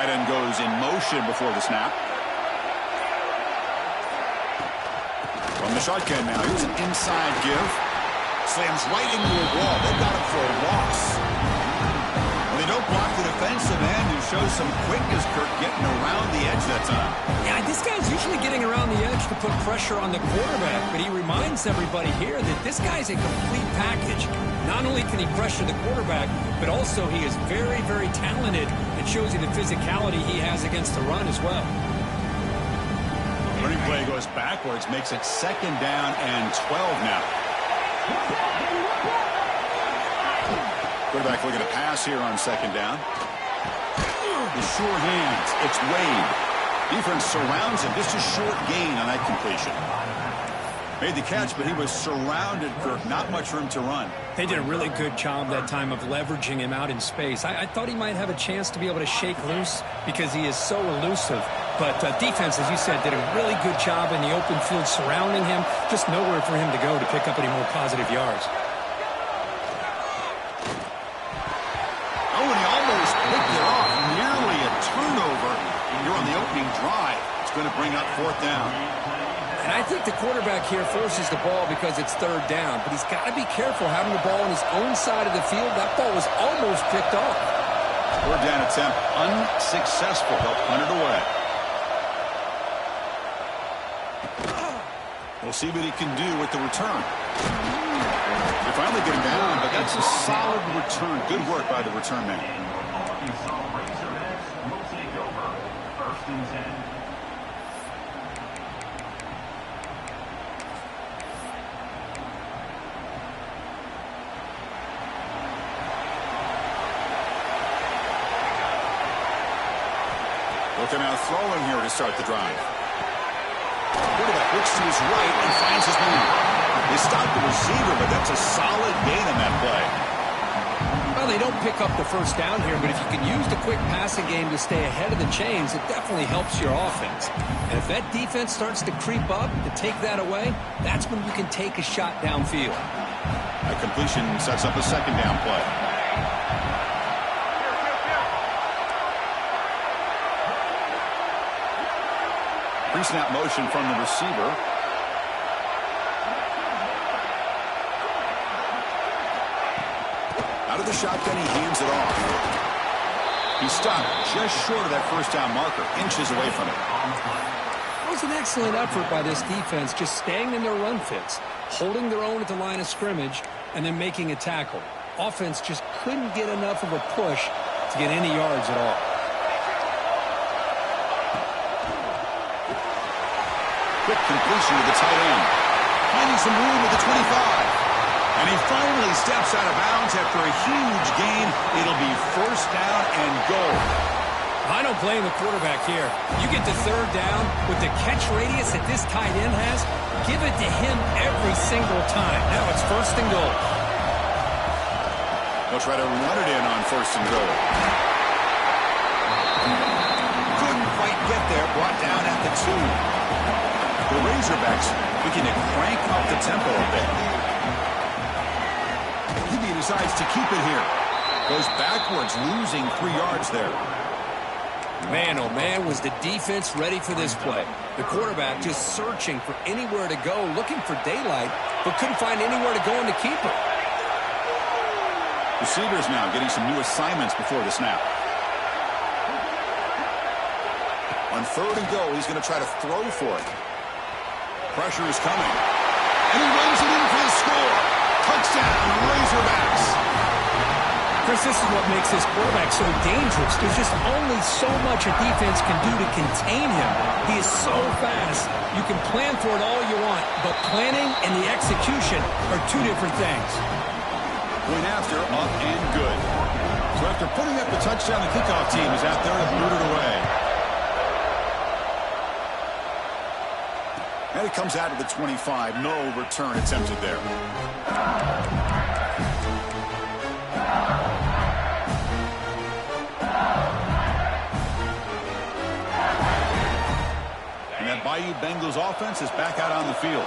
Tight end goes in motion before the snap. From the shotgun now, here's an inside give. Slams right into a wall. They've got him for a loss. Well, they don't block the defensive end, who shows some quickness, Kirk, getting around the edge that time. Yeah, this guy's usually getting around the edge to put pressure on the quarterback, but he reminds everybody here that this guy's a complete package. Not only can he pressure the quarterback, but also he is very, very talented. It shows you the physicality he has against the run as well. Running play goes backwards, makes it 2nd down and 12 now. Quarterback looking to pass here on 2nd down. The sure hands. It's Wade. Defense surrounds him. Just a short gain on that completion. Made the catch, but he was surrounded, Kirk. Not much room to run. They did a really good job that time of leveraging him out in space. I thought he might have a chance to be able to shake loose because he is so elusive. But defense, as you said, did a really good job in the open field surrounding him. Just nowhere for him to go to pick up any more positive yards. Oh, and he almost picked it off. Nearly a turnover. You're on the opening drive. It's going to bring up 4th down. And I think the quarterback here forces the ball because it's 3rd down. But he's got to be careful having the ball on his own side of the field. That ball was almost picked off. 4th down attempt unsuccessful. They'll punt it away. We'll see what he can do with the return. They finally get him down, but that's a solid return. Good work by the return man. Looking out throwing here to start the drive. Quarterback looks to his right and finds his man. They stopped the receiver, but that's a solid gain on that play. Well, they don't pick up the 1st down here, but if you can use the quick passing game to stay ahead of the chains, it definitely helps your offense. And if that defense starts to creep up to take that away, that's when you can take a shot downfield. A completion sets up a 2nd down play. Pre-snap motion from the receiver. Out of the shotgun, he hands it off. He stopped just short of that 1st down marker, inches away from it. It was an excellent effort by this defense, just staying in their run fits, holding their own at the line of scrimmage, and then making a tackle. Offense just couldn't get enough of a push to get any yards at all. Quick completion to the tight end. Finding some room at the 25. And he finally steps out of bounds after a huge gain. It'll be 1st down and goal. I don't blame the quarterback here. You get to 3rd down with the catch radius that this tight end has, give it to him every single time. Now it's 1st and goal. They'll try to run it in on 1st and goal. Couldn't quite get there. Brought down at the 2. The Razorbacks looking to crank up the tempo a bit. He decides to keep it here. Goes backwards, losing 3 yards there. Man, oh man, was the defense ready for this play. The quarterback just searching for anywhere to go, looking for daylight, but couldn't find anywhere to go in the keeper. Receivers now getting some new assignments before the snap. On 3rd and goal, he's going to try to throw for it. Pressure is coming. And he runs it in for the score. Touchdown, Razorbacks. Chris, this is what makes this quarterback so dangerous. There's just only so much a defense can do to contain him. He is so fast. You can plan for it all you want, but planning and the execution are 2 different things. Point after, up and good. So after putting up the touchdown, the kickoff team is out there to boot it away. And it comes out of the 25. No return attempted there. And that Bayou Bengals offense is back out on the field.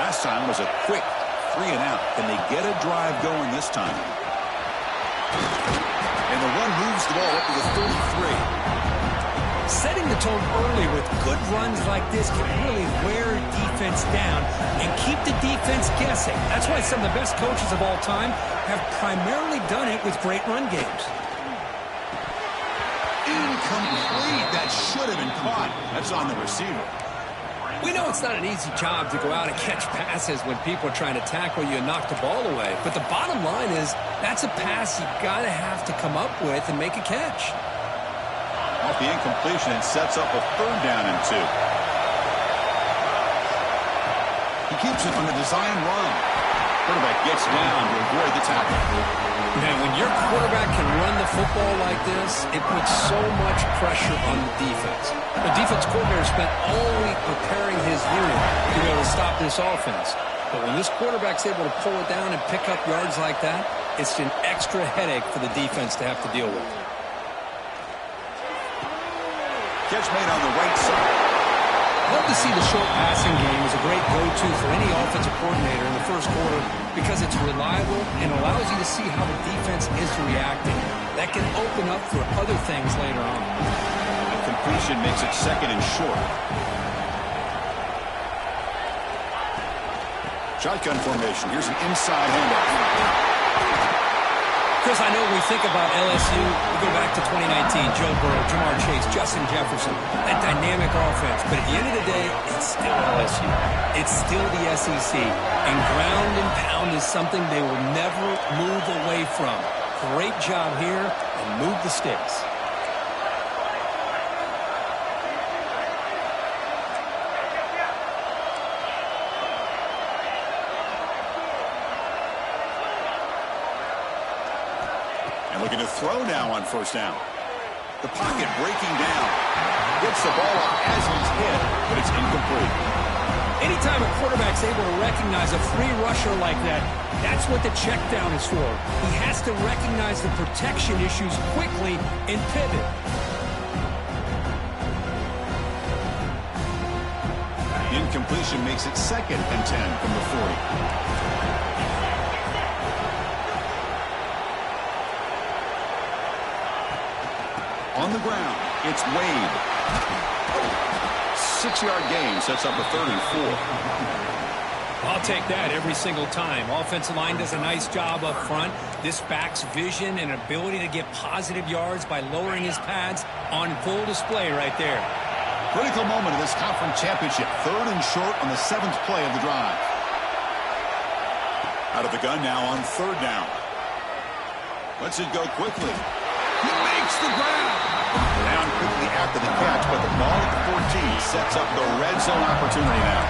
Last time was a quick 3 and out. Can they get a drive going this time? And the run moves the ball up to the 33. Setting the tone early with good runs like this can really wear defense down and keep the defense guessing. That's why some of the best coaches of all time have primarily done it with great run games. Incomplete. That should have been caught. That's on the receiver. We know it's not an easy job to go out and catch passes when people are trying to tackle you and knock the ball away. But the bottom line is that's a pass you got to have to come up with and make a catch. Off the incompletion, it sets up a 3rd down and 2. He keeps it on the design run. Quarterback gets down to avoid the tackle. Man, when your quarterback can run the football like this, it puts so much pressure on the defense. The defense coordinator spent all week preparing his unit to be able to stop this offense. But when this quarterback's able to pull it down and pick up yards like that, it's an extra headache for the defense to have to deal with. Catch made on the right side. Love to see the short passing game as a great go-to for any offensive coordinator in the first quarter because it's reliable and allows you to see how the defense is reacting. That can open up for other things later on. The completion makes it 2nd and short. Shotgun formation. Here's an inside handoff. Chris, I know when we think about LSU, we go back to 2019, Joe Burrow, Jamar Chase, Justin Jefferson, that dynamic offense. But at the end of the day, it's still LSU. It's still the SEC. And ground and pound is something they will never move away from. Great job here, and move the sticks. Looking to throw now on 1st down. The pocket breaking down. Gets the ball up as he's hit, but it's incomplete. Anytime a quarterback's able to recognize a free rusher like that, that's what the check down is for. He has to recognize the protection issues quickly and pivot. Incompletion makes it 2nd and 10 from the 40. On the ground, it's Wade. 6-yard gain sets up a 3rd and 4. I'll take that every single time. Offensive line does a nice job up front. This back's vision and ability to get positive yards by lowering his pads on full display right there. Critical moment of this conference championship. 3rd and short on the 7th play of the drive. Out of the gun now on 3rd down. Lets it go quickly. He makes the grab. Down quickly after the catch, but the ball at the 14 sets up the red zone opportunity now.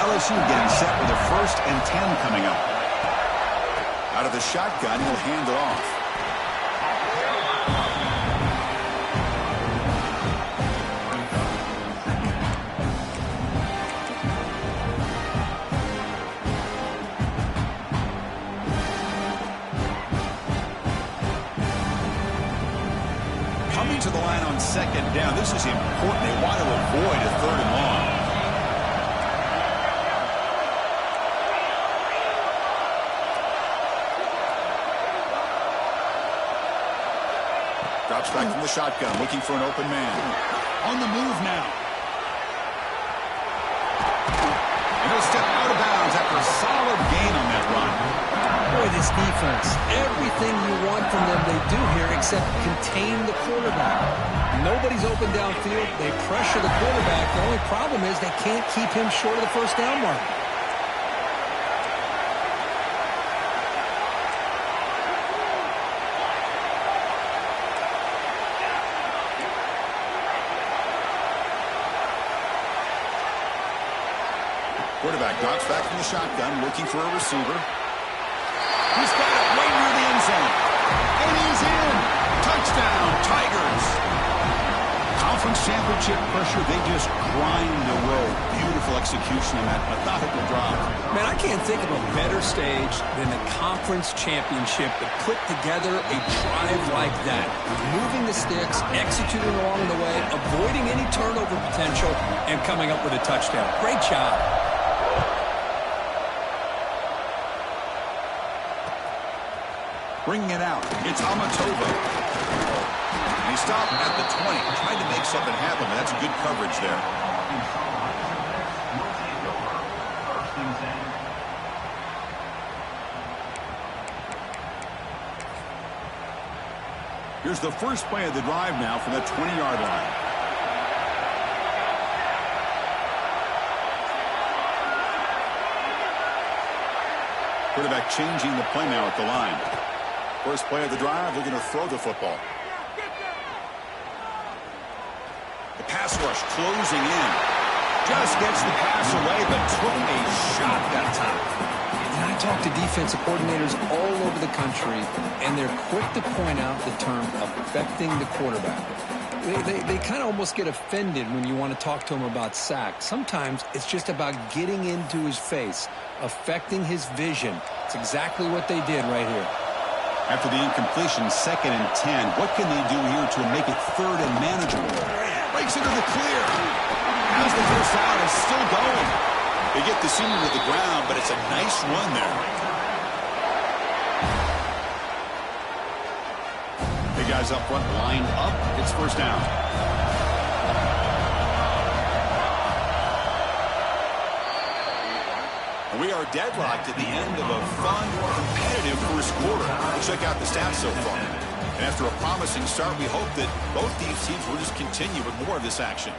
LSU getting set with a 1st and 10 coming up. Out of the shotgun, he'll hand it off. Coming to the line on 2nd down. This is important. They want to avoid a 3rd and long. Drops back from the shotgun, looking for an open man. On the move now. And he'll step out of bounds after a solid gain on that run. Boy, this defense, everything you want from them they do here except contain the quarterback. Nobody's open downfield. They pressure the quarterback. The only problem is they can't keep him short of the 1st down mark. Quarterback drops back from the shotgun, looking for a receiver. He's got it right near the end zone. And he's in. Touchdown, Tigers. Conference championship pressure, they just grind the road. Beautiful execution on that methodical drive. Man, I can't think of a better stage than the conference championship to put together a drive like that. Moving the sticks, executing along the way, avoiding any turnover potential, and coming up with a touchdown. Great job. Bringing it out, it's Amatova. He stopped at the 20, trying to make something happen, but that's good coverage there. Here's the first play of the drive now from the 20-yard line. Quarterback changing the play now at the line. First play of the drive, they're going to throw the football. The pass rush closing in. Just gets the pass away, but took a shot that time. And I talk to defensive coordinators all over the country, and they're quick to point out the term affecting the quarterback. They kind of almost get offended when you want to talk to them about sacks. Sometimes it's just about getting into his face, affecting his vision. It's exactly what they did right here. After the incompletion, 2nd and 10, what can they do here to make it 3rd and manageable? Breaks into the clear. As the first down is still going. They get the senior to the ground, but it's a nice run there. Guys up front lined up. It's first down. We are deadlocked at the end of a fun, competitive first quarter. We'll check out the stats so far. And after a promising start, we hope that both these teams will just continue with more of this action.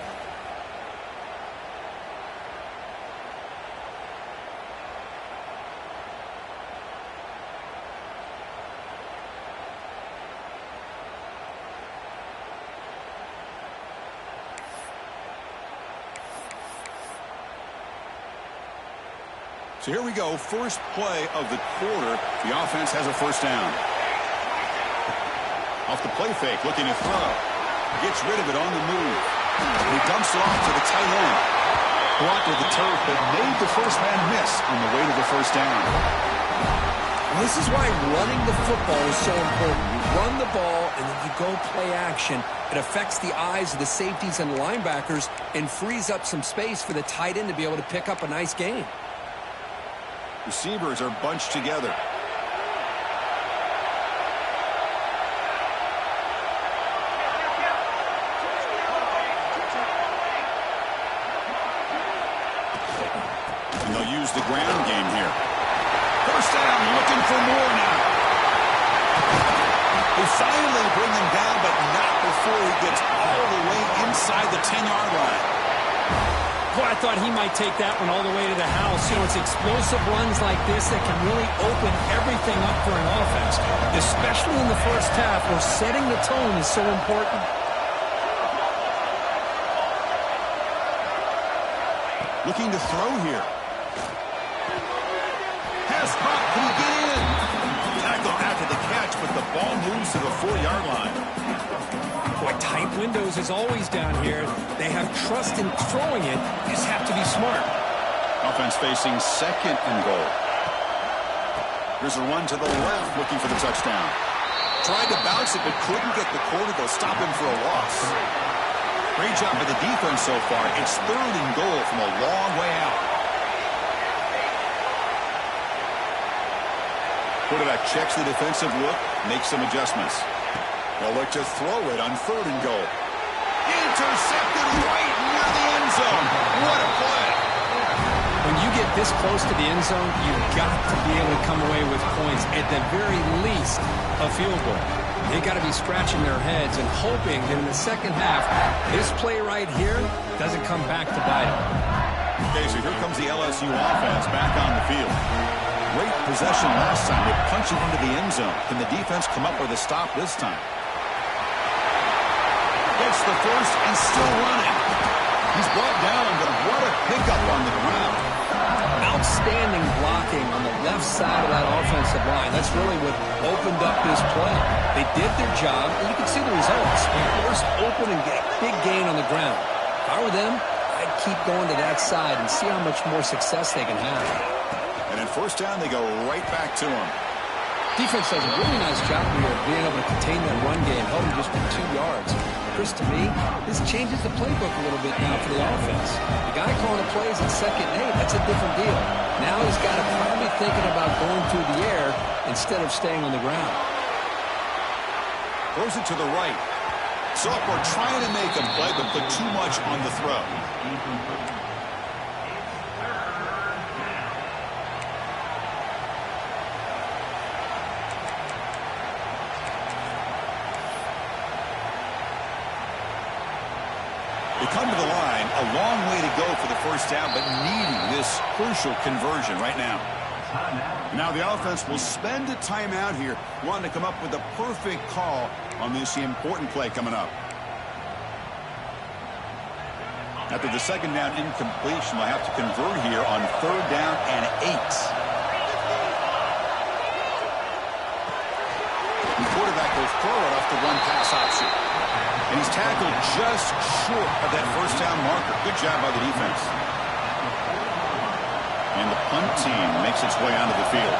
So here we go, first play of the quarter. The offense has a first down. Off the play fake, looking to throw. Gets rid of it on the move. And he dumps it off to the tight end. Blocked with the turf, but made the first man miss on the way to the first down. Well, this is why running the football is so important. You run the ball, and then you go play action. It affects the eyes of the safeties and linebackers and frees up some space for the tight end to be able to pick up a nice gain. Receivers are bunched together. And they'll use the ground game here. First down, looking for more now. They finally bring him down, but not before he gets all the way inside the 10-yard line. Boy, I thought he might take that one all the way to the house. You know, it's explosive runs like this that can really open everything up for an offense, especially in the first half where setting the tone is so important. Looking to throw here. Pass caught. Can he get in? Tackle after the catch, but the ball moves to the 4-yard line. Boy, tight windows is always down here. They have trust in throwing it. You just have to be smart. Offense facing 2nd and goal. Here's a run to the left, looking for the touchdown. Tried to bounce it, but couldn't get the corner to stop him for a loss. Great job by the defense so far. It's 3rd and goal from a long way out. Quarterback checks the defensive look, makes some adjustments. They'll look to throw it on 3rd and goal. Intercepted right near the end zone. What a play. When you get this close to the end zone, you've got to be able to come away with points. At the very least, a field goal. They got to be scratching their heads and hoping that in the second half, this play right here doesn't come back to bite them. Okay, so here comes the LSU offense back on the field. Great possession last time. They punch it into the end zone. Can the defense come up with a stop this time? Gets the first and still running. He's brought down, but what a pickup on the ground. Outstanding blocking on the left side of that offensive line. That's really what opened up this play. They did their job, and you can see the results. They forced open and get a big gain on the ground. If I were them, I'd keep going to that side and see how much more success they can have. And in first down, they go right back to him. Defense does a really nice job here of being able to contain that run game, held him just for 2 yards. Chris, to me, this changes the playbook a little bit now for the offense. The guy calling the plays at 2nd and 8, that's a different deal. Now he's got to probably thinking about going through the air instead of staying on the ground. Throws it to the right. So if we're trying to make a play, but put too much on the throw. They come to the line, a long way to go for the first down, but needing this crucial conversion right now. Now the offense will spend a timeout here, wanting to come up with the perfect call on this important play coming up. After the second down incompletion, they'll have to convert here on 3rd down and 8. The quarterback will throw it off the one-pass option. And he's tackled just short of that first down marker. Good job by the defense. And the punt team makes its way onto the field.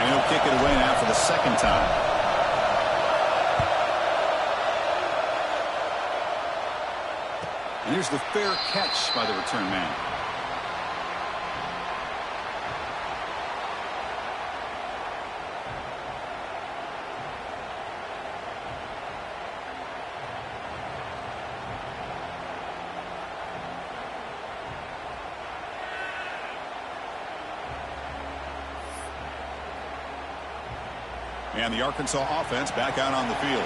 And he'll kick it away now for the second time. And here's the fair catch by the return man. And the Arkansas offense back out on the field.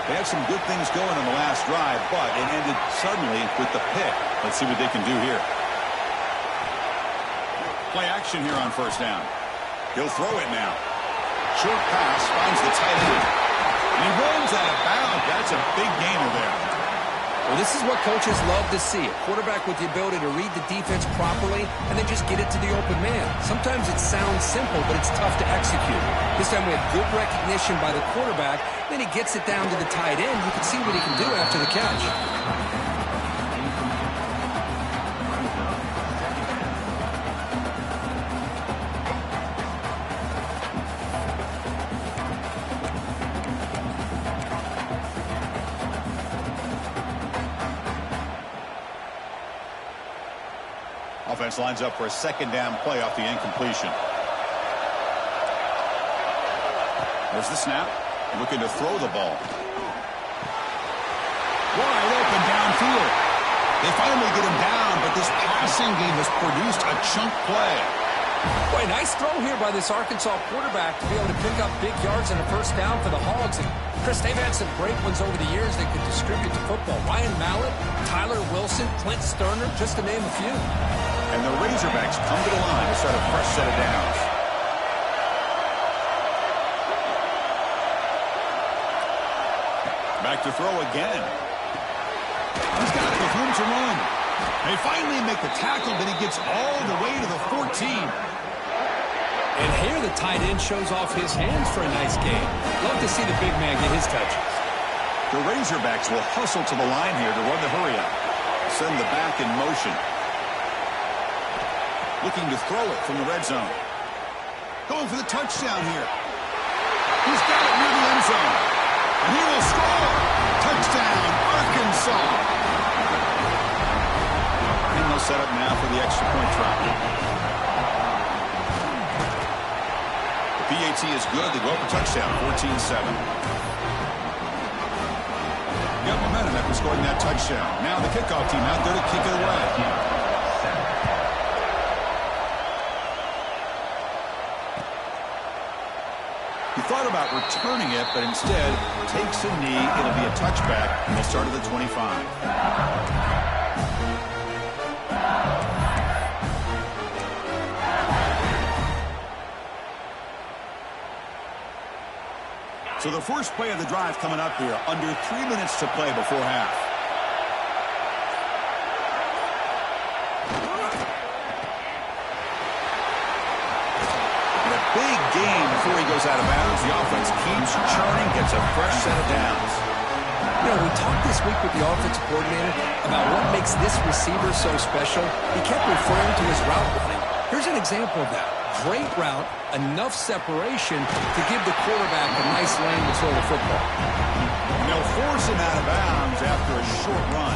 They had some good things going on the last drive, but it ended suddenly with the pick. Let's see what they can do here. Play action here on first down. He'll throw it now. Short pass, finds the tight end. And he runs out of bounds. That's a big gainer there. Well, this is what coaches love to see. A quarterback with the ability to read the defense properly and then just get it to the open man. Sometimes it sounds simple, but it's tough to execute. This time we have good recognition by the quarterback. Then he gets it down to the tight end. You can see what he can do after the catch. Offense lines up for a second down play off the incompletion. There's the snap. Looking to throw the ball. Wide open downfield. They finally get him down, but this passing game has produced a chunk play. Boy, nice throw here by this Arkansas quarterback to be able to pick up big yards and a first down for the Hogs. And Chris, they've had some great ones over the years that could distribute the football. Ryan Mallett, Tyler Wilson, Clint Sterner, just to name a few. And the Razorbacks come to the line to start a fresh set of downs. Back to throw again. He's got it with room to run. They finally make the tackle, but he gets all the way to the 14. And here the tight end shows off his hands for a nice game. Love to see the big man get his touches. The Razorbacks will hustle to the line here to run the hurry up. Send the back in motion. Looking to throw it from the red zone. Going for the touchdown here. He's got it near the end zone. And he will score. Touchdown, Arkansas. And they'll set up now for the extra point try. The PAT is good. They go up a touchdown, 14-7. Got momentum after scoring that touchdown. Now the kickoff team out there to kick it away. He thought about returning it, but instead takes a knee. It'll be a touchback, and they'll start at the 25. So the first play of the drive coming up here, under 3 minutes to play before half. Big gain before he goes out of bounds. The offense keeps churning, gets a fresh set of downs. You know, we talked this week with the offensive coordinator about what makes this receiver so special. He kept referring to his route running. Here's an example of that. Great route, enough separation to give the quarterback a nice lane to throw the football. And they'll force him out of bounds after a short run.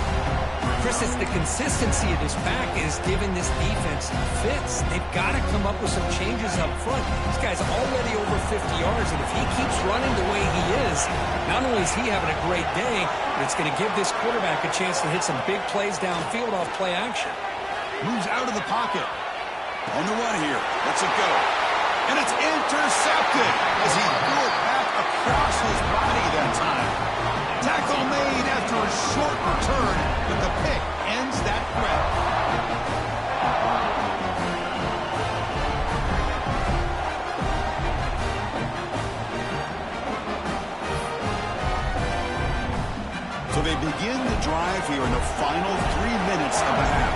Chris, it's the consistency of this pack is giving this defense fits. They've got to come up with some changes up front. This guy's already over 50 yards, and if he keeps running the way he is, not only is he having a great day, but it's going to give this quarterback a chance to hit some big plays downfield off play action. Moves out of the pocket. On the run here. Lets it go. And it's intercepted as he threw it back across his body that time. Tackle made after a short return, but the pick ends that threat. So they begin the drive here in the final 3 minutes of the half.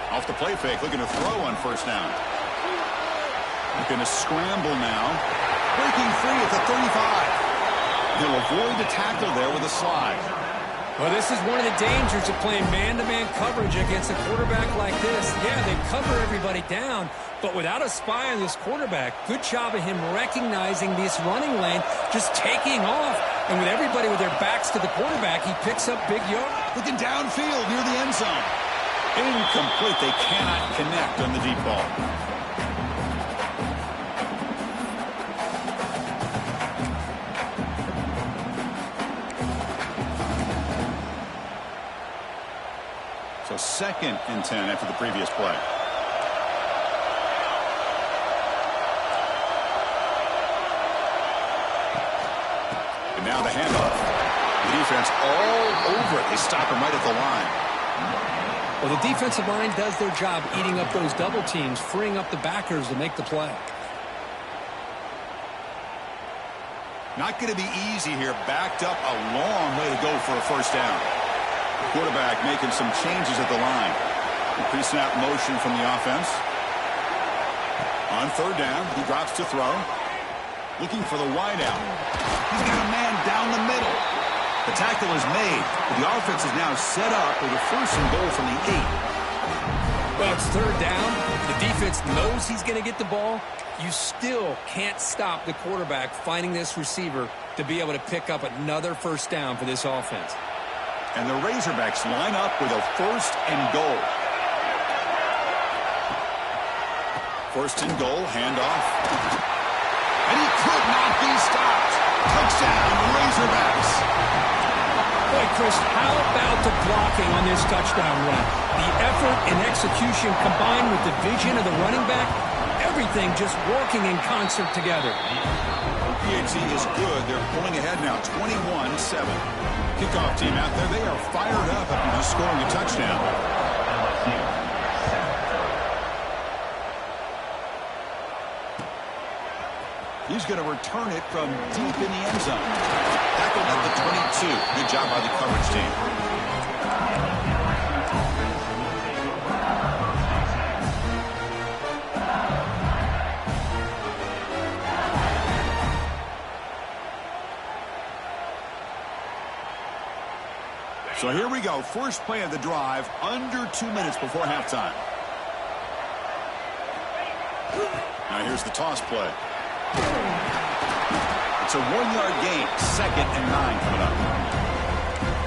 Off the play fake, looking to throw on first down. Looking to scramble now. Breaking free at the 35. He'll avoid the tackle there with a slide. Well, this is one of the dangers of playing man-to-man coverage against a quarterback like this. Yeah, they cover everybody down, but without a spy on this quarterback, good job of him recognizing this running lane, just taking off. And with everybody with their backs to the quarterback, he picks up big yards. Looking downfield near the end zone. Incomplete. They cannot connect on the deep ball. So 2nd and 10 after the previous play. And now the handoff. The defense all over it. They stop him right at the line. Well, the defensive line does their job eating up those double teams, freeing up the backers to make the play. Not going to be easy here. Backed up a long way to go for a first down. Quarterback making some changes at the line. Pre-snap motion from the offense. On 3rd down, he drops to throw. Looking for the wideout. He's got a man down the middle. The tackle is made, but the offense is now set up with a 1st and goal from the 8. Well, it's 3rd down. The defense knows he's going to get the ball. You still can't stop the quarterback finding this receiver to be able to pick up another first down for this offense. And the Razorbacks line up with a 1st and goal. 1st and goal, handoff. And he could not be stopped. Touchdown, Razorbacks. Boy, Chris, how about the blocking on this touchdown run? The effort and execution combined with the vision of the running back, everything just working in concert together. PHC is good. They're pulling ahead now, 21-7. Kickoff team out there. They are fired up after just scoring a touchdown. He's going to return it from deep in the end zone. Tackled at the 22. Good job by the coverage team. So here we go. First play of the drive, under 2 minutes before halftime. Now here's the toss play. It's a 1-yard gain. 2nd and 9 coming up.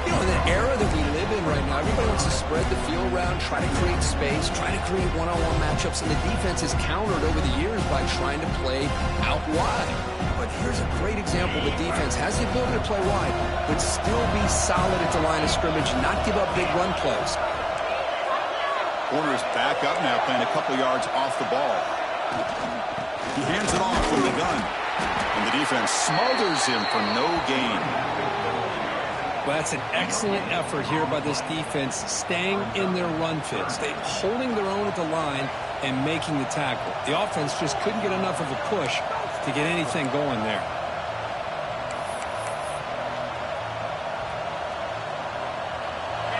You know, in the era that we live in right now, everybody wants to spread the field around, try to create space, try to create one-on-one matchups, and the defense has countered over the years by trying to play out wide. But here's a great example. The defense has the ability to play wide, but still be solid at the line of scrimmage, not give up big run plays. Corner's back up now, playing a couple yards off the ball. He hands it off from the gun. And the defense smothers him for no gain. Well, that's an excellent effort here by this defense, staying in their run fits. They're holding their own at the line and making the tackle. The offense just couldn't get enough of a push to get anything going there.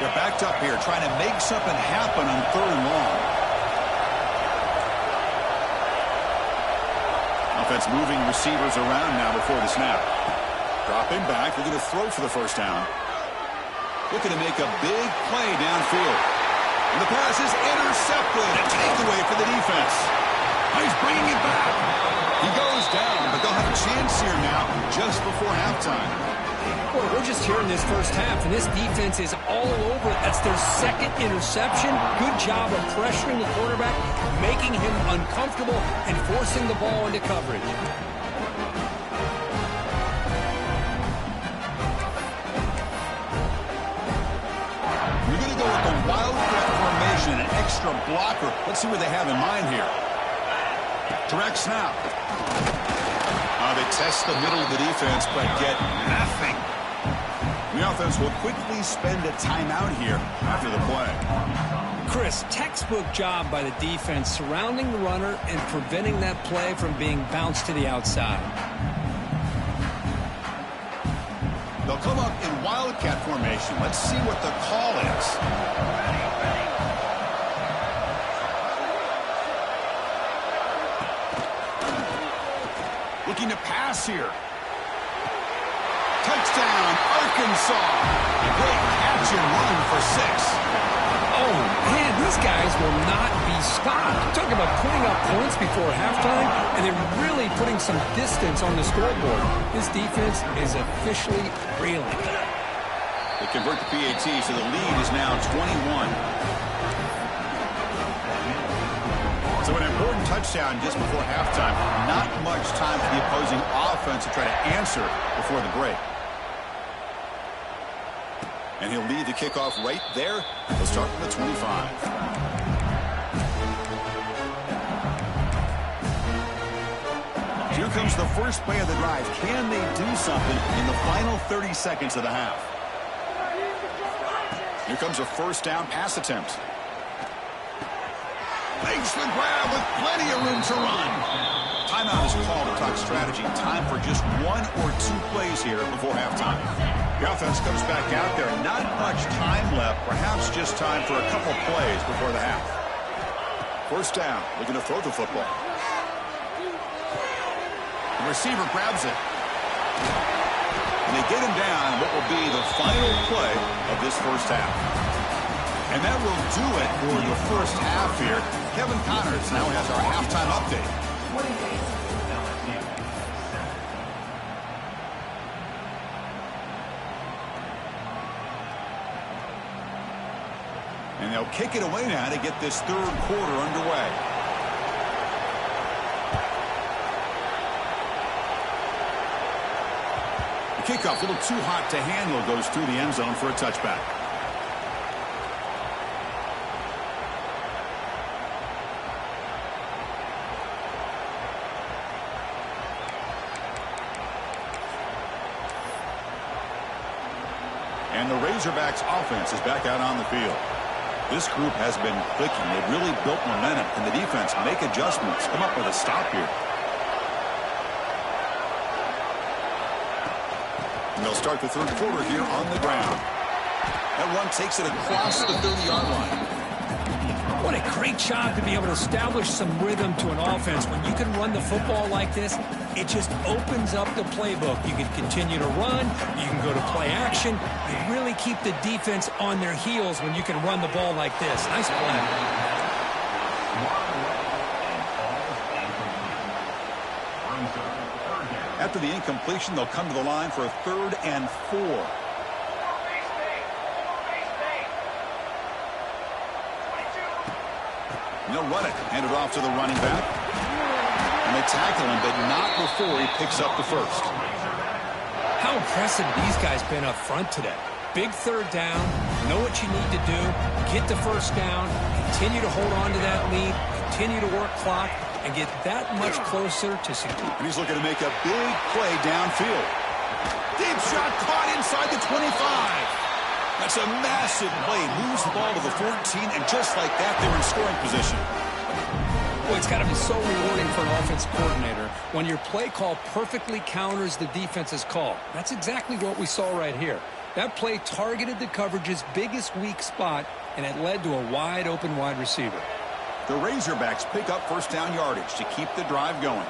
They're backed up here, trying to make something happen on 3rd and long. Offense moving receivers around now before the snap. Dropping back, looking to throw for the first down. Looking to make a big play downfield. And the pass is intercepted. A takeaway for the defense. Oh, he's bringing it back. He goes down, but they'll have a chance here now just before halftime. Boy, we're just here in this first half, and this defense is all over it. That's their second interception. Good job of pressuring the quarterback, making him uncomfortable, and forcing the ball into coverage. We're going to go with the wildcat formation, an extra blocker. Let's see what they have in mind here. Direct snap. They test the middle of the defense, but get nothing. The offense will quickly spend a timeout here after the play. Chris, textbook job by the defense surrounding the runner and preventing that play from being bounced to the outside. They'll come up in wildcat formation. Let's see what the call is. Looking to pass here. Touchdown, Arkansas. Great catch and run for 6. Oh, man, these guys will not be stopped. Talk about putting up points before halftime, and they're really putting some distance on the scoreboard. This defense is officially reeling. They convert the PAT, so the lead is now 21. So an important touchdown just before halftime. Not much time for the opposing offense to try to answer before the break. And he'll lead the kickoff right there. He'll start from the 25. Here comes the first play of the drive. Can they do something in the final 30 seconds of the half? Here comes a first down pass attempt. Makes the grab with plenty of room to run. Timeout is called to talk strategy. Time for just 1 or 2 plays here before halftime. The offense comes back out there. Not much time left. Perhaps just time for a couple plays before the half. First down. Looking to throw the football. The receiver grabs it. And they get him down what will be the final play of this first half. And that will do it for the first half here. Kevin Connors now has our halftime update. And they'll kick it away now to get this third quarter underway. The kickoff, a little too hot to handle, goes through the end zone for a touchback. And the Razorbacks offense is back out on the field. This group has been clicking. They've really built momentum. And the defense make adjustments. Come up with a stop here. And they'll start the third quarter here on the ground. That one takes it across the 30-yard line. What a great job to be able to establish some rhythm to an offense. When you can run the football like this, it just opens up the playbook. You can continue to run. You can go to play action. You really keep the defense on their heels when you can run the ball like this. Nice play. After the incompletion, they'll come to the line for a 3rd and 4. And they'll run it. Hand it off to the running back. And they tackle him, but not before he picks up the first. How impressive these guys been up front today. Big third down. Know what you need to do. Get the first down. Continue to hold on to that lead. Continue to work clock. And get that much closer to secure. And he's looking to make a big play downfield. Deep shot caught inside the 25. That's a massive play. Moves the ball to the 14, and just like that, they're in scoring position. Well, it's got to be so rewarding for an offensive coordinator when your play call perfectly counters the defense's call. That's exactly what we saw right here. That play targeted the coverage's biggest weak spot, and it led to a wide-open wide receiver. The Razorbacks pick up first down yardage to keep the drive going.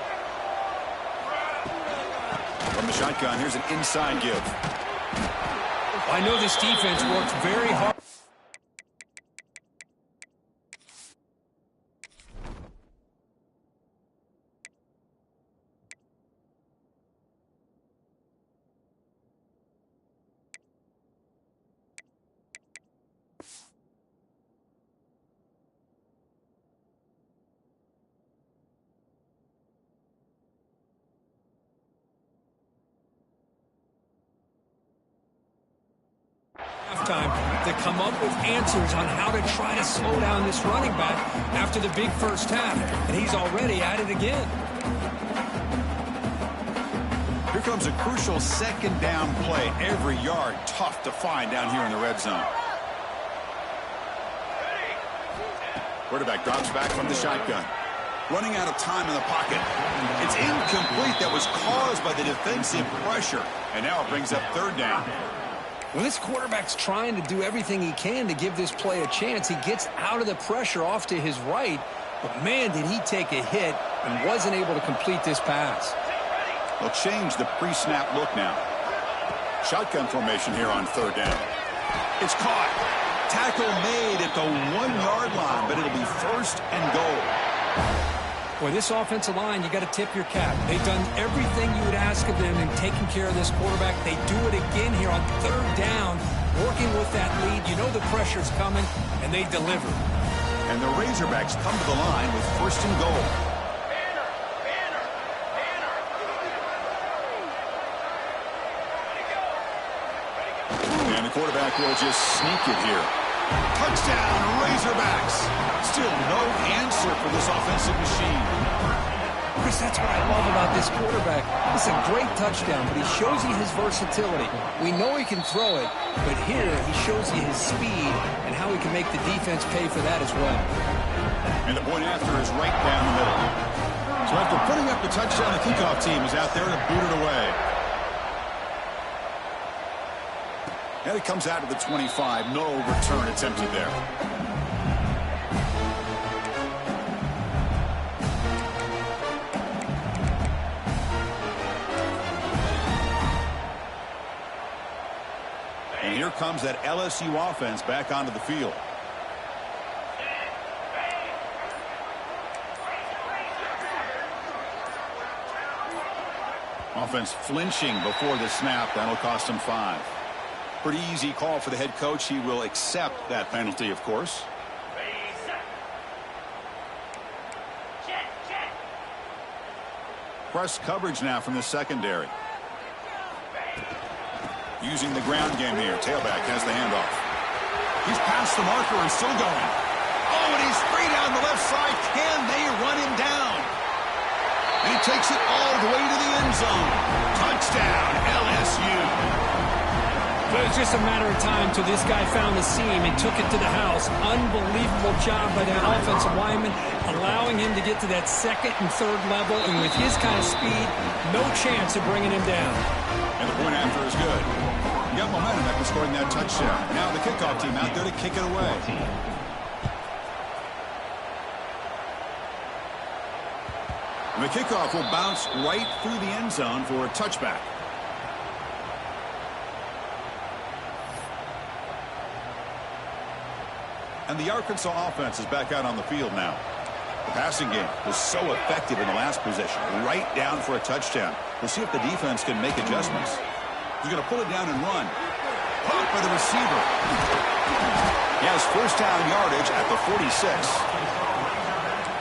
From the shotgun, here's an inside give. I know this defense works very hard. halftime to come up with answers on how to try to slow down this running back after the big first half. And he's already at it again. Here comes a crucial second down play. Every yard tough to find down here in the red zone. Quarterback drops back from the shotgun. Running out of time in the pocket. It's incomplete. That was caused by the defensive pressure. And now it brings up third down. When this quarterback's trying to do everything he can to give this play a chance, he gets out of the pressure off to his right. But, man, did he take a hit and wasn't able to complete this pass. They'll change the pre-snap look now. Shotgun formation here on third down. It's caught. Tackle made at the 1-yard line, but it'll be first and goal. Boy, this offensive line, you got to tip your cap. They've done everything you would ask of them in taking care of this quarterback. They do it again here on third down, working with that lead. You know the pressure's coming, and they deliver. And the Razorbacks come to the line with first and goal. And the quarterback will just sneak it here. Touchdown, Razorbacks. Still no answer for this offensive machine. Chris, that's what I love about this quarterback. It's a great touchdown, but he shows you his versatility. We know he can throw it, but here he shows you his speed and how he can make the defense pay for that as well. And the point after is right down the middle. So after putting up the touchdown, the kickoff team is out there to boot it away. And it comes out of the 25. No return attempted there. And here comes that LSU offense back onto the field. Offense flinching before the snap. That'll cost him 5. Pretty easy call for the head coach. He will accept that penalty, of course. Press coverage now from the secondary. Using the ground game here. Tailback has the handoff. He's past the marker and still going. Oh, and he's free down the left side. Can they run him down? And he takes it all the way to the end zone. Touchdown, LSU. But it was just a matter of time till this guy found the seam and took it to the house. Unbelievable job by that offensive lineman, allowing him to get to that second and third level. And with his kind of speed, no chance of bringing him down. And the point after is good. You got momentum after scoring that touchdown. Now the kickoff team out there to kick it away. And the kickoff will bounce right through the end zone for a touchback. And the Arkansas offense is back out on the field now. The passing game was so effective in the last possession, right down for a touchdown. We'll see if the defense can make adjustments. He's going to pull it down and run. Caught by the receiver. He has first down yardage at the 46.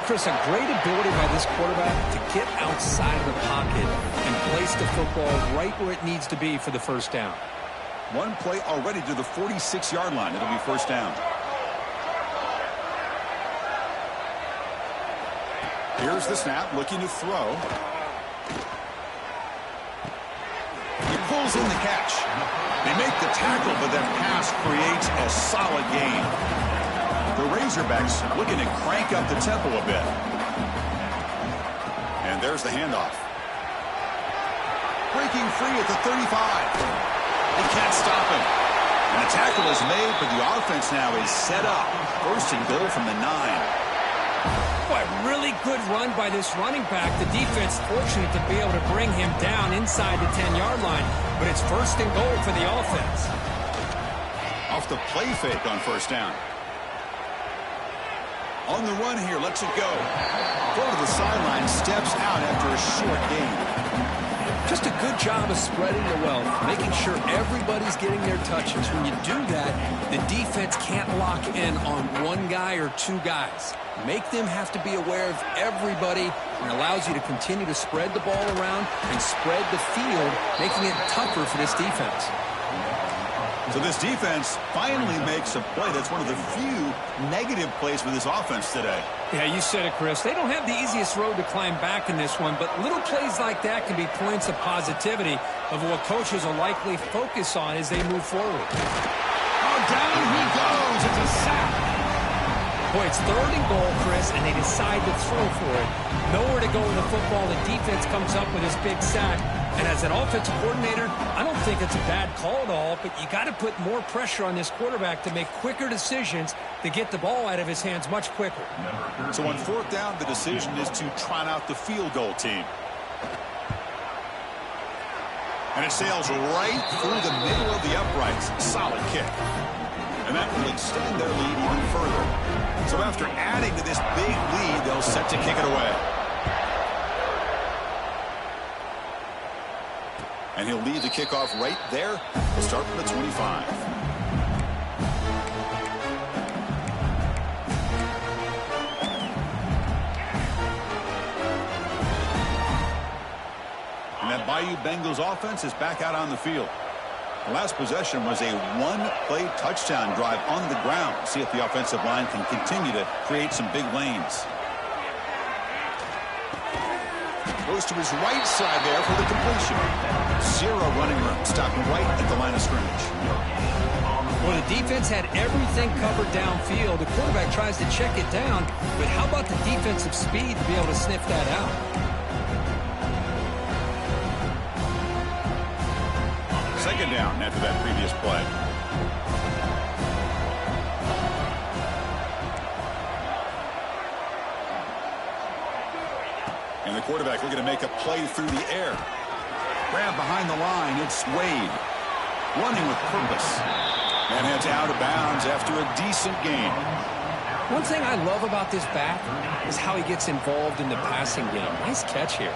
Chris, a great ability by this quarterback to get outside of the pocket and place the football right where it needs to be for the first down. One play already to the 46-yard line. It'll be first down. Here's the snap, looking to throw. He pulls in the catch. They make the tackle, but that pass creates a solid gain. The Razorbacks looking to crank up the tempo a bit. And there's the handoff. Breaking free at the 35. They can't stop him. And the tackle is made, but the offense now is set up. First and goal from the 9. Boy, really good run by this running back. The defense fortunate to be able to bring him down inside the 10-yard line. But it's first and goal for the offense. Off the play fake on first down. On the run here, lets it go. Go to the sideline, steps out after a short gain. Just a good job of spreading the wealth, making sure everybody's getting their touches. When you do that, the defense can't lock in on one guy or two guys. Make them have to be aware of everybody, and allows you to continue to spread the ball around and spread the field, making it tougher for this defense. So this defense finally makes a play. That's one of the few negative plays for this offense today. Yeah, you said it, Chris. They don't have the easiest road to climb back in this one, but little plays like that can be points of positivity of what coaches will likely focus on as they move forward. Oh, down he goes. It's a sack. Boy, it's 3rd and goal, Chris, and they decide to throw for it. Nowhere to go with the football. The defense comes up with this big sack. And as an offensive coordinator, I don't think it's a bad call at all, but you got to put more pressure on this quarterback to make quicker decisions to get the ball out of his hands much quicker. So on 4th down, the decision is to trot out the field goal team. And it sails right through the middle of the uprights. Solid kick. And that will extend their lead even further. So after adding to this big lead, they'll set to kick it away. And he'll lead the kickoff right there. We'll start from the 25. And that Bayou Bengals offense is back out on the field. The last possession was a one-play touchdown drive on the ground. See if the offensive line can continue to create some big lanes. Goes to his right side there for the completion. 0 running room. Stopping right at the line of scrimmage. Well, the defense had everything covered downfield. The quarterback tries to check it down, but how about the defensive speed to be able to sniff that out? Second down after that previous play. And the quarterback looking to make a play through the air. Grab behind the line. It's Wade. Running with purpose. And heads out of bounds after a decent gain. One thing I love about this back is how he gets involved in the passing game. Nice catch here.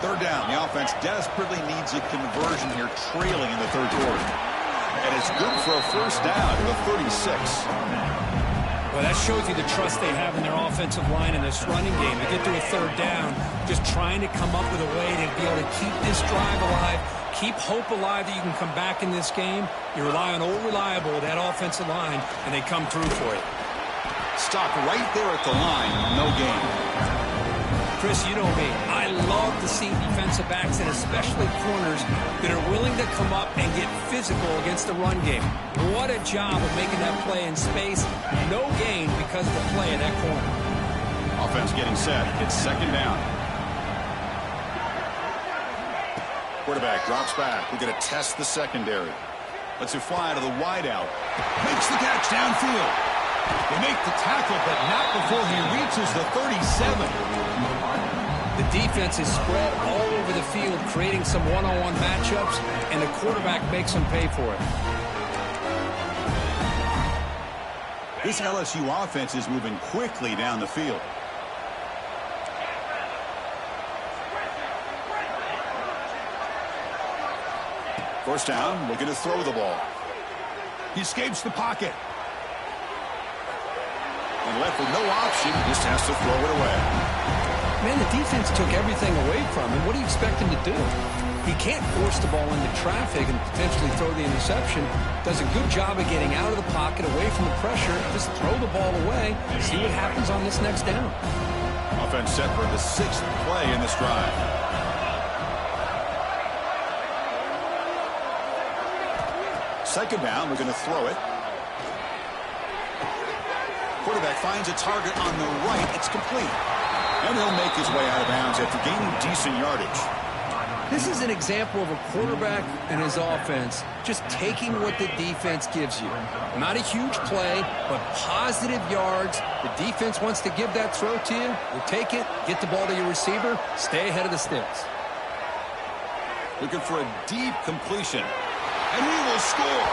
3rd down. The offense desperately needs a conversion here, trailing in the 3rd quarter. And it's good for a 1st down to the 36. Well, that shows you the trust they have in their offensive line in this running game. To get to a 3rd down, just trying to come up with a way to be able to keep this drive alive, keep hope alive that you can come back in this game. You rely on old reliable, that offensive line, and they come through for it. Stop right there at the line. No gain. Chris, you know me. I love to see defensive backs and especially corners that are willing to come up and get physical against the run game. What a job of making that play in space. No gain because of the play in that corner. Offense getting set. It's 2nd down. Quarterback drops back. We're going to test the secondary. Lets it fly to the wideout. Makes the catch downfield. They make the tackle, but not before he reaches the 37. The defense is spread all over the field, creating some one-on-one matchups, and the quarterback makes them pay for it. This LSU offense is moving quickly down the field. First down, looking to throw the ball. He escapes the pocket. And left with no option, just has to throw it away. Man, the defense took everything away from him. What do you expect him to do? He can't force the ball into traffic and potentially throw the interception. Does a good job of getting out of the pocket, away from the pressure. Just throw the ball away. See what happens on this next down. Offense set for the 6th play in this drive. Second down, we're going to throw it. Quarterback finds a target on the right. It's complete. And he'll make his way out of bounds after gaining decent yardage. This is an example of a quarterback and his offense just taking what the defense gives you. Not a huge play, but positive yards. The defense wants to give that throw to you. You take it, get the ball to your receiver, stay ahead of the sticks. Looking for a deep completion. And he will score.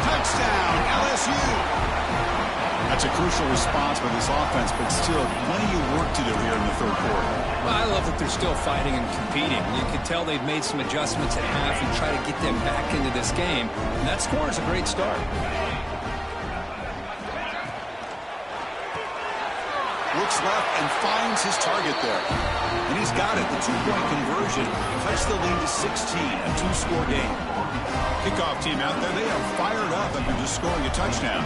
Touchdown, LSU. That's a crucial response by this offense, but still plenty of work to do here in the 3rd quarter. Well, I love that they're still fighting and competing. You can tell they've made some adjustments at half and try to get them back into this game. And that score is a great start. looks left and finds his target there. And he's got it. The two-point conversion cuts the lead to 16, a two-score game. Kickoff team out there, they are fired up after just scoring a touchdown.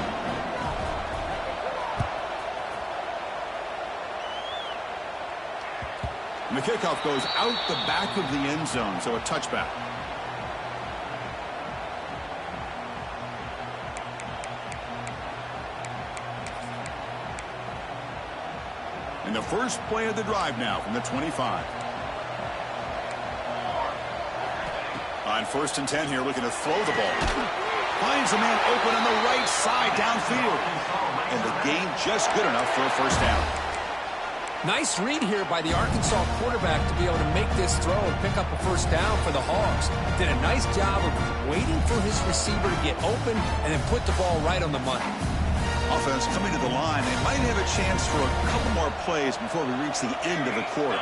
And the kickoff goes out the back of the end zone, so a touchback. And the first play of the drive now from the 25. On 1st and 10 here, looking to throw the ball. Finds a man open on the right side downfield. And the gain just good enough for a first down. Nice read here by the Arkansas quarterback to be able to make this throw and pick up a first down for the Hogs. Did a nice job of waiting for his receiver to get open and then put the ball right on the money. Offense coming to the line. They might have a chance for a couple more plays before we reach the end of the quarter.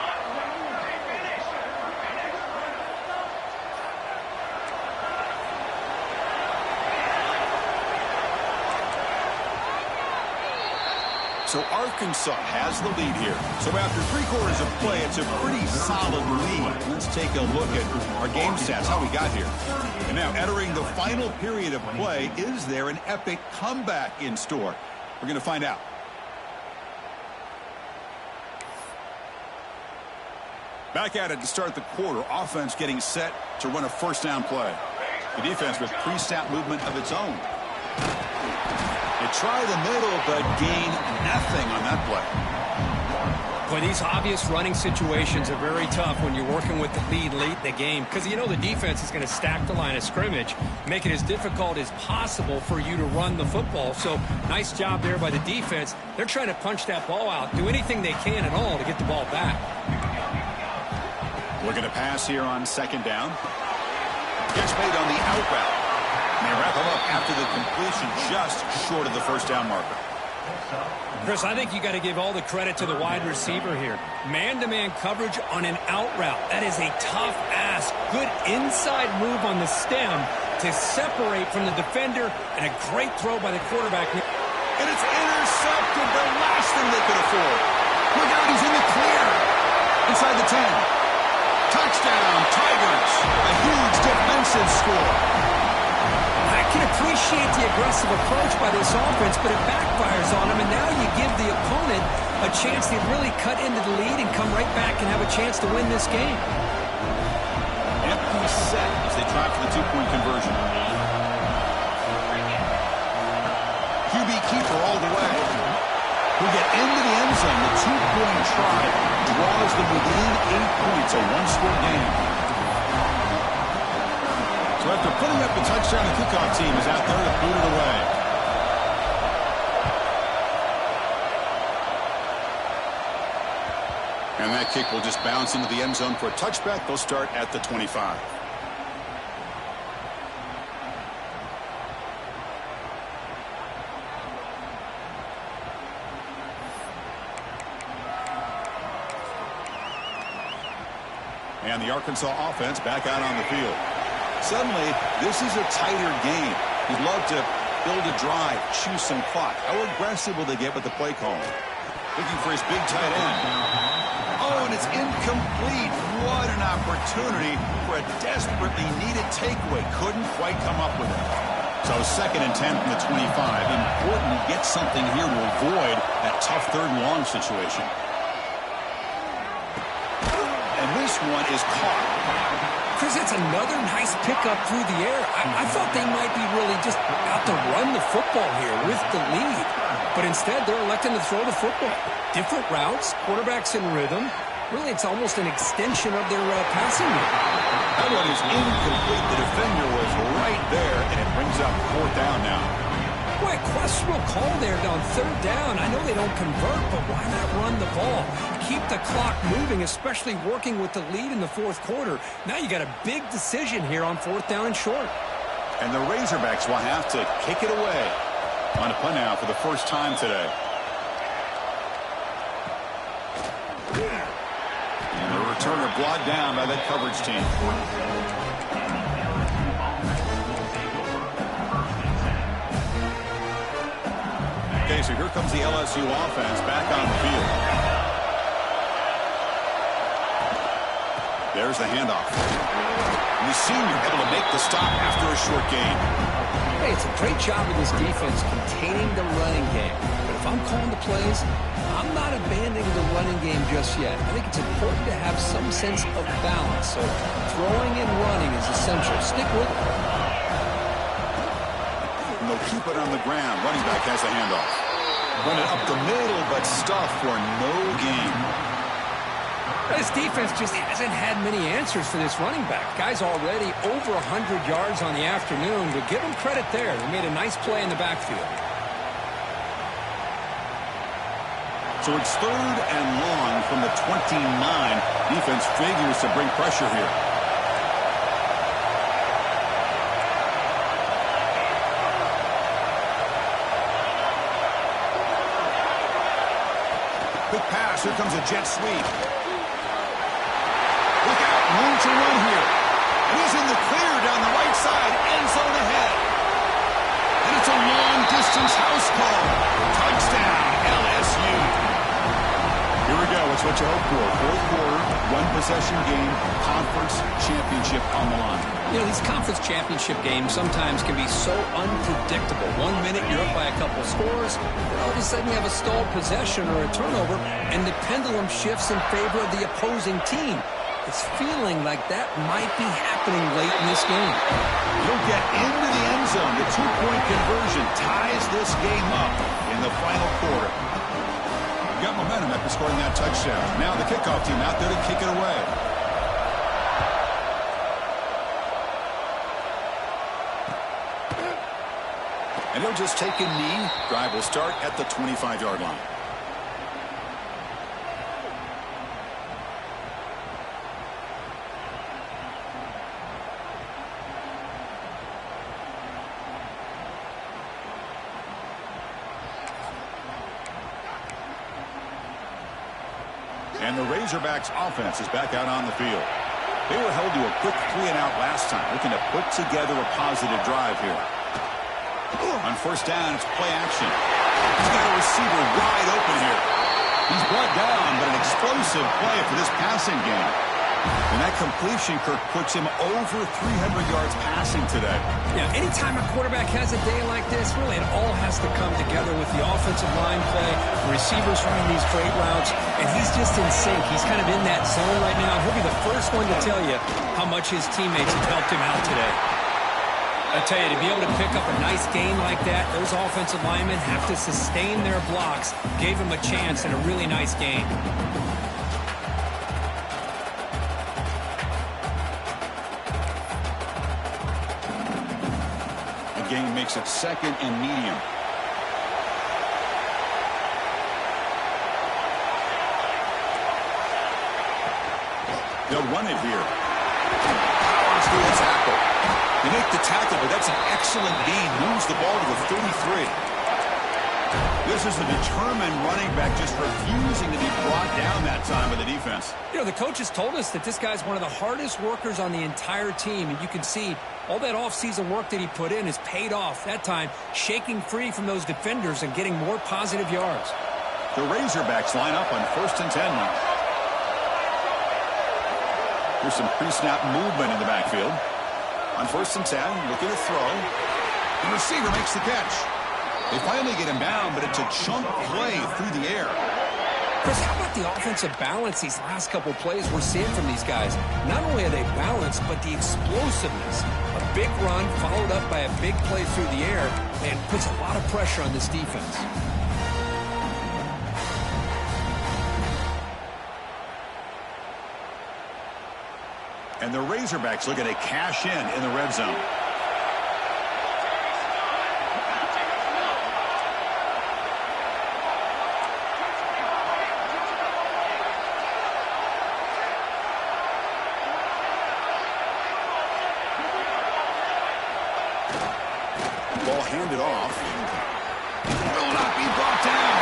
So Arkansas has the lead here. So after 3 quarters of play, it's a pretty solid lead. Let's take a look at our game stats, how we got here. And now entering the final period of play, is there an epic comeback in store? We're going to find out. Back at it to start the quarter. Offense getting set to run a first down play. The defense with pre-snap movement of its own. They try the middle, but gain nothing on that play. Boy, these obvious running situations are very tough when you're working with the lead late in the game, because you know the defense is going to stack the line of scrimmage, make it as difficult as possible for you to run the football. So nice job there by the defense. They're trying to punch that ball out, do anything they can at all to get the ball back. Looking to pass here on 2nd down. Catch made on the out route. And they wrap him up after the completion, just short of the first down marker. Chris, I think you got to give all the credit to the wide receiver here. Man-to-man coverage on an out route. That is a tough ask. Good inside move on the stem to separate from the defender, and a great throw by the quarterback. And it's intercepted, the last thing they could afford. Look out, he's in the clear. Inside the 10. Touchdown, Tigers. A huge defensive score. I can appreciate the aggressive approach by this offense, but it backfires on them, and now you give the opponent a chance to really cut into the lead and come right back and have a chance to win this game. Empty set as they try for the 2-point conversion. QB keeper all the way. We get into the end zone. The 2-point try draws them within 8 points, a 1-score game. So after putting up the touchdown, the kickoff team is out there to boot it away. And that kick will just bounce into the end zone for a touchback. They'll start at the 25. And the Arkansas offense back out on the field. Suddenly, this is a tighter game. You'd love to build a drive, choose some clock. How aggressive will they get with the play call? Looking for his big tight end. Oh, and it's incomplete. What an opportunity for a desperately needed takeaway. Couldn't quite come up with it. So 2nd and 10 from the 25. Important to get something here to avoid that tough 3rd and long situation. And this one is caught. Chris, it's another nice pickup through the air. I thought they might be really just out to run the football here with the lead. But instead, they're electing to throw the football. Different routes, quarterbacks in rhythm. Really, it's almost an extension of their passing game. That one is incomplete. The defender was right there, and it brings up 4th down now. Boy, questionable call there on 3rd down. I know they don't convert, but why not run the ball? Keep the clock moving, especially working with the lead in the 4th quarter. Now you got a big decision here on 4th down and short. And the Razorbacks will have to kick it away on a punt now for the first time today. And the returner brought down by that coverage team. Okay, so here comes the LSU offense back on the field. There's the handoff. And the senior able to make the stop after a short gain. Hey, it's a great job of this defense containing the running game. But if I'm calling the plays, I'm not abandoning the running game just yet. I think it's important to have some sense of balance. So throwing and running is essential. Stick with it. And they'll keep it on the ground. Running back has a handoff. Run it up the middle, but stuffed for no gain. This defense just hasn't had many answers for this running back. Guy's already over 100 yards on the afternoon, but give him credit there. They made a nice play in the backfield. So it's 3rd and long from the 29. Defense figures to bring pressure here. Quick pass. Here comes a jet sweep. Look out. Room to run here. And he's in the clear down the right side. End zone ahead. And it's a long-distance house call. Touchdown, LSU. Here we go. It's what you hope for. 4th quarter, 1-possession game, conference championship on the line. You know, these conference championship games sometimes can be so unpredictable. 1 minute you're up by a couple scores, then all of a sudden you have a stalled possession or a turnover, and the pendulum shifts in favor of the opposing team. It's feeling like that might be happening late in this game. He'll get into the end zone. The 2-point conversion ties this game up in the final quarter. Got momentum after scoring that touchdown. Now the kickoff team out there to kick it away. And he'll just take a knee. Drive will start at the 25-yard line. And the Razorbacks offense is back out on the field. They were held to a quick 3-and-out last time, looking to put together a positive drive here. On 1st down, it's play action. He's got a receiver wide open here. He's brought down, but an explosive play for this passing game. And that completion, Kirk, puts him over 300 yards passing today. Yeah, anytime a quarterback has a day like this, really it all has to come together with the offensive line play, the receivers running these great routes, and he's just in sync. He's kind of in that zone right now. He'll be the first one to tell you how much his teammates have helped him out today. I tell you, to be able to pick up a nice gain like that, those offensive linemen have to sustain their blocks. Gave him a chance and a really nice gain. Gain makes it 2nd and medium. They'll run it here. Powers through the tackle. They make the tackle, but that's an excellent gain. Moves the ball to the 33. This is a determined running back just refusing to be brought down that time by the defense. You know, the coaches told us that this guy's one of the hardest workers on the entire team, and you can see all that offseason work that he put in has paid off. That time, shaking free from those defenders and getting more positive yards. The Razorbacks line up on 1st and 10 now. Here's some pre-snap movement in the backfield. On 1st and 10, looking to throw. The receiver makes the catch. They finally get him down, but it's a chunk play through the air. Chris, how about the offensive balance these last couple plays we're seeing from these guys? Not only are they balanced, but the explosiveness. A big run followed up by a big play through the air, and puts a lot of pressure on this defense. And the Razorbacks looking to cash in the red zone. Ball handed off. Will not be brought down.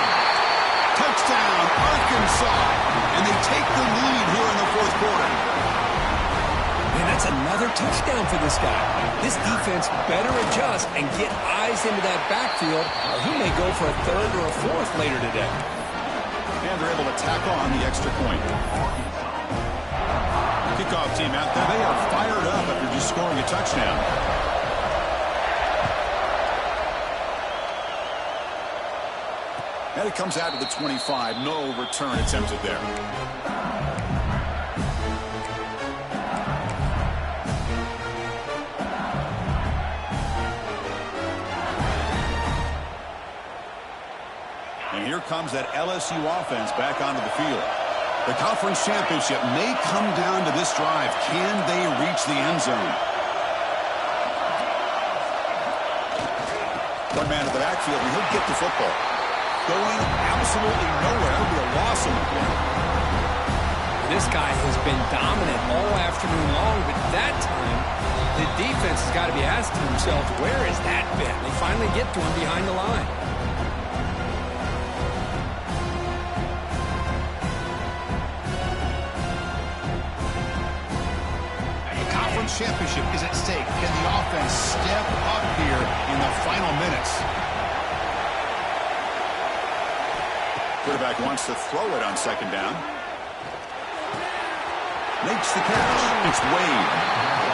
Touchdown, Arkansas. And they take the lead here in the 4th quarter. And That's another touchdown for this guy. This defense better adjust and get eyes into that backfield, or he may go for a third or a fourth later today. And they're able to tack on the extra point. Kickoff team out there, they are fired up after just scoring a touchdown. And it comes out to the 25. No return attempted there. And here comes that LSU offense back onto the field. The conference championship may come down to this drive. Can they reach the end zone? One man at the backfield, and he'll get the football. Going absolutely nowhere. It'll be a loss in the play. This guy has been dominant all afternoon long, but that time, the defense has got to be asking themselves, where is that been? They finally get to him behind the line. Championship is at stake. Can the offense step up here in the final minutes? Quarterback wants to throw it on second down. Makes the catch. It's Wade.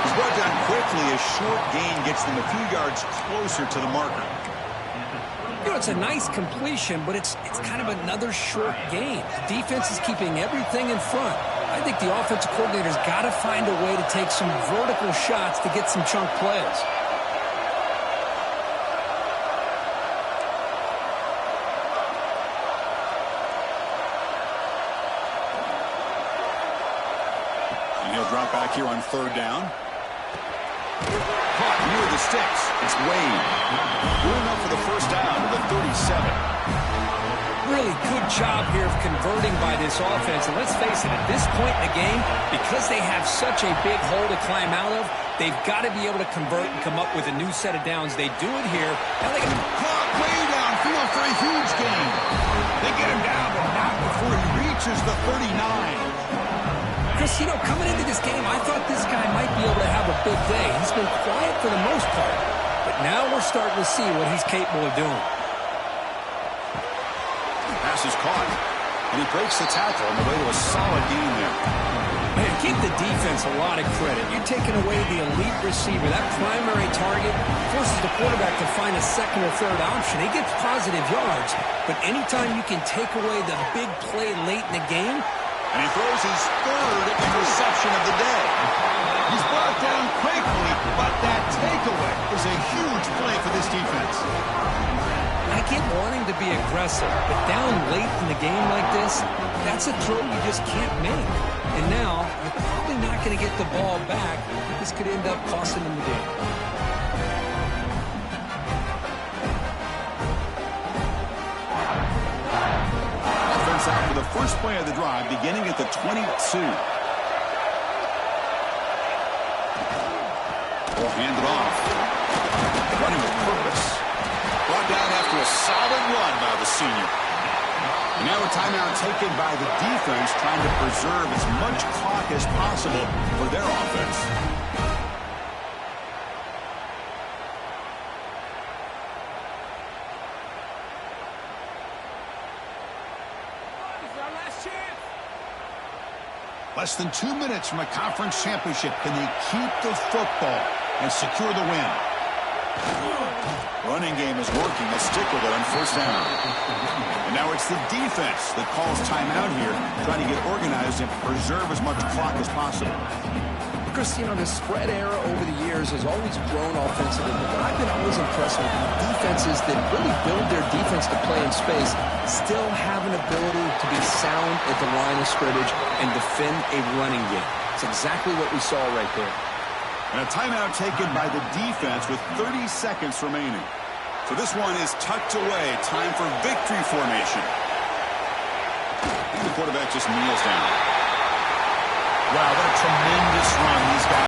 He's brought down quickly. A short gain gets them a few yards closer to the marker. You know, it's a nice completion, but it's kind of another short gain. The defense is keeping everything in front. I think the offensive coordinator's got to find a way to take some vertical shots to get some chunk plays. And he'll drop back here on third down. Caught near the sticks. It's Wade. Good enough for the first down to the 37. Really good job here of converting by this offense. And let's face it, at this point in the game, because they have such a big hole to climb out of, they've got to be able to convert and come up with a new set of downs. They do it here. Now they can caught way downfield for a huge gain. They get him down, but not before he reaches the 39. Chris, you know, coming into this game, I thought this guy might be able to have a big day. He's been quiet for the most part. But now we're starting to see what he's capable of doing. Pass is caught, and he breaks the tackle on the way to a solid gain there. Man, give the defense a lot of credit. You're taking away the elite receiver. That primary target forces the quarterback to find a second or third option. He gets positive yards, but anytime you can take away the big play late in the game. And he throws his third interception of the day. He's brought down quickly, but that takeaway is a huge play for this defense. I get wanting to be aggressive, but down late in the game like this, that's a throw you just can't make. And now, you're probably not going to get the ball back. This could end up costing them the game. Offense out for the first play of the drive, beginning at the 22. We'll hand it off. Running with purpose. Brought down after a solid run by the senior. And now a timeout taken by the defense, trying to preserve as much clock as possible for their offense. This is our last chance. Less than 2 minutes from a conference championship. Can they keep the football and secure the win? Running game is working. They'll stick with it on first down. And now it's the defense that calls timeout here, trying to get organized and preserve as much clock as possible. Chris, you know, the spread era over the years has always grown offensively, but I've been always impressed with defenses that really build their defense to play in space, still have an ability to be sound at the line of scrimmage and defend a running game. It's exactly what we saw right there. And a timeout taken by the defense with 30 seconds remaining. So this one is tucked away. Time for victory formation. And the quarterback just kneels down. Wow, what a tremendous run these guys.